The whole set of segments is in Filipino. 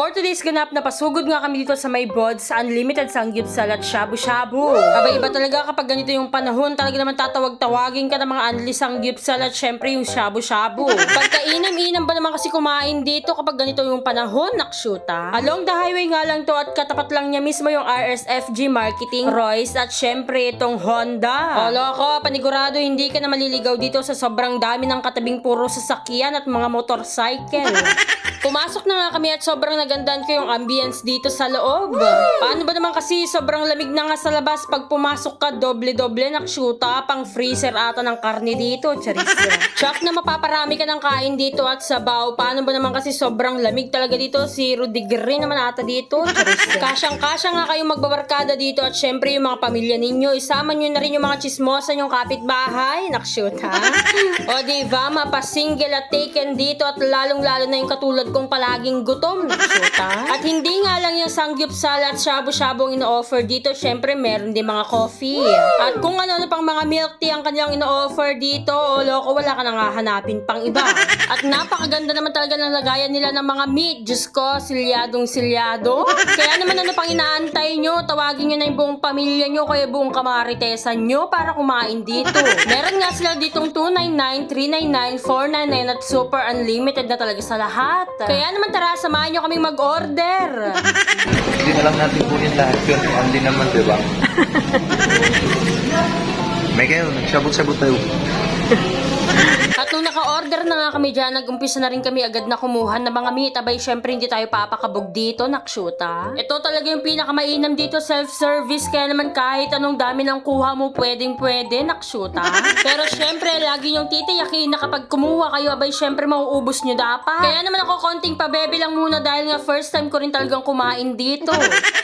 For today's ganap na pasugod nga kami dito sa may Bods Unlimited Sanggipsal at Shabu-Shabu. Aba iba talaga kapag ganito yung panahon, talaga naman tatawag-tawagin ka ng mga Unli Sanggipsal at syempre yung Shabu-Shabu. Pagkainim-inam ba naman kasi kumain dito kapag ganito yung panahon, nakshuta? Along the highway nga lang to at katapat lang niya mismo yung RSFG Marketing, Royce at syempre itong Honda. O loko, panigurado hindi ka na maliligaw dito sa sobrang dami ng katabing puro sasakyan at mga motorcycle. Pumasok na nga kami at sobrang nagandahan ko yung ambience dito sa loob. Paano ba naman kasi sobrang lamig na nga sa labas, pag pumasok ka doble-doble nakshuta, pang freezer ata ng karne dito, charis. Shock na mapaparami ka ng kain dito at sabaw. Paano ba naman kasi sobrang lamig talaga dito, 0 degree naman ata dito, charis. Kasyang-kasya nga kayong magbabarkada dito at syempre yung mga pamilya ninyo, isama nyo na rin yung mga chismosa yung kapitbahay, nakshuta. O diba, mapasingle at taken dito at lalong-lalo na yung katulad kung palaging gutom, nakshuta. At hindi nga lang yung sanggipsal at shabu-shabu ang ino-offer dito, syempre meron din mga coffee. At kung ano-ano pang mga milk tea ang kanilang ino-offer dito, o loko, wala ka nang hahanapin pang iba. At napakaganda naman talaga ng lagayan nila ng mga meat. Diyos ko, silyadong-silyado. Kaya naman ano pang inaantay nyo, tawagin nyo na yung buong pamilya nyo, kaya buong kamaritesan nyo para kumain dito. Meron nga sila ditong 299, 399, 499 at super unlimited na talaga sa lahat. Kaya naman tara, samahan nyo kaming mag-order. Hindi na lang natin kunin lahat yun. Only naman, di ba? May kayo, nagsabot-sabot tayo. At nung naka-order na nga kami dyan, nag-umpisa na rin kami agad na kumuha ng mga meat. Abay, syempre hindi tayo papakabog dito, nakshuta. Ito talaga yung pinakamainam dito, self-service. Kaya naman kahit anong dami ng kuha mo, pwedeng-pwede, nakshuta. Pero syempre, lagi nyong titiyakin na kapag kumuha kayo, abay, syempre mauubos nyo dapat. Kaya naman ako konting pabebe lang muna dahil nga first time ko rin talagang kumain dito.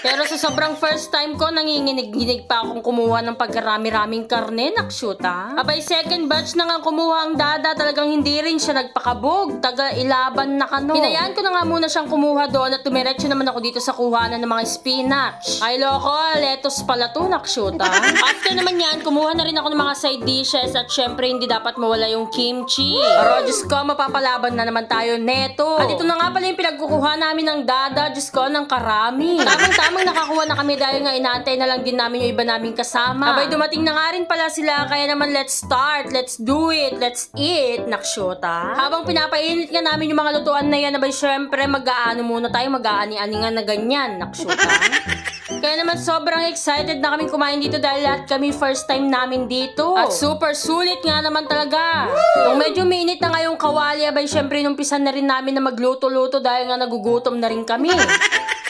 Pero sa sobrang first time ko, nanginginig-ginig pa akong kumuha ng pagkarami-raming karne, nakshuta. Abay, second batch na nga kumuha ang dada, talagang hindi rin siya nagpakabog. Taga ilaban na kano. Hinayaan ko na nga muna siyang kumuha doon at tumiretso naman ako dito sa kuhanan ng mga spinach. Ay loko, lettuce pala to, nakshuta. After naman yan, kumuha na rin ako ng mga side dishes at syempre hindi dapat mawala yung kimchi. Pero Diyos ko, mapapalaban na naman tayo neto. At ito na nga pala yung pinagkukuha namin ng dada, Diyos ko, ng karami. Tamang nakakuha na kami dahil nga inaantay na lang din namin yung iba naming kasama. Abay, dumating na nga rin pala sila, kaya naman let's start, let's do it, let's eat, nakshuta. Habang pinapainit nga namin yung mga lutuan na yan, abay syempre mag-aano muna tayo, mag-aani-aningan na ganyan, nakshuta. Kaya naman sobrang excited na kaming kumain dito dahil lahat kami first time namin dito. At super sulit nga naman talaga. Nung medyo mainit na nga yung kawali, abay syempre numpisan na rin namin na magluto-luto dahil nga nagugutom na rin kami.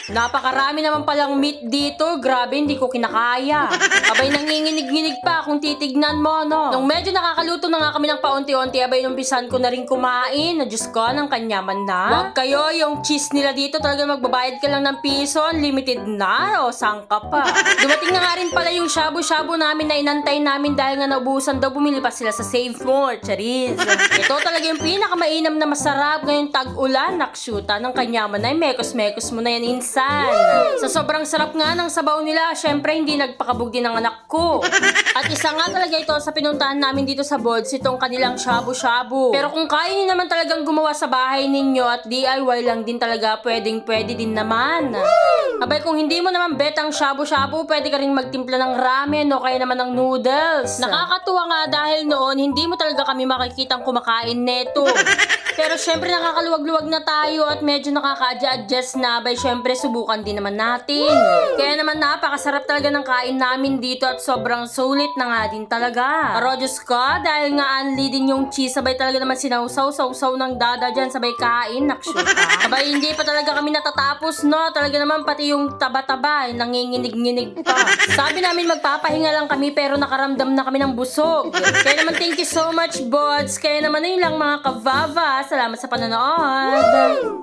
Napakarami naman palang meat dito. Grabe, hindi ko kinakaya. Abay, nanginginig-nginig pa kung titignan mo, no? Nung medyo nakakaluto na nga kami ng paunti-unti, abay, numpisan ko na rin kumain. Na Diyos ko, ng kanyaman na. Wag kayo, yung cheese nila dito, talagang magbabayad ka lang ng piso, unlimited na, o saan ka pa? Dumating na nga rin pala yung shabu-shabu namin na inantay namin dahil nga naubusan daw, bumili pa sila sa Save More, charis. Ito talaga yung pinakamainam na masarap ngayong tag-ulan, nakshuta, ng kanyaman na, mekos-mekos mo na yan insan. Sa sobrang sarap nga ng sabaw nila, syempre hindi nagpakabog din ang anak ko. At isa nga talaga ito sa pinuntahan namin dito sa Bods, itong kanilang shabu-shabu. Pero kung kaya niyo naman talagang gumawa sa bahay ninyo at DIY lang din talaga, pwedeng-pwede din naman. Abay, kung hindi mo naman bet ang shabu-shabu, pwede ka rin magtimpla ng ramen o kaya naman ng noodles. Nakakatuwa nga dahil noon, hindi mo talaga kami makikitang kumakain neto. Pero syempre nakakaluwag-luwag na tayo at medyo nakaka-adjust na. Abay, syempre subukan din naman natin. Kaya naman napakasarap talaga ng kain namin dito at sobrang sulit na nga din talaga. Pero Diyos ko, dahil nga unli din yung cheese, sabay talaga naman sinausaw-sausaw ng dada dyan, sabay kain, nakshuta. Sabay hindi pa talaga kami natatapos, no? Talaga naman pati yung taba-taba, nanginginig-nginig pa. Sabi namin magpapahinga lang kami pero nakaramdam na kami ng busog. Kaya naman thank you so much, Bods. Kaya naman yun lang mga kavava. Salamat sa panonood.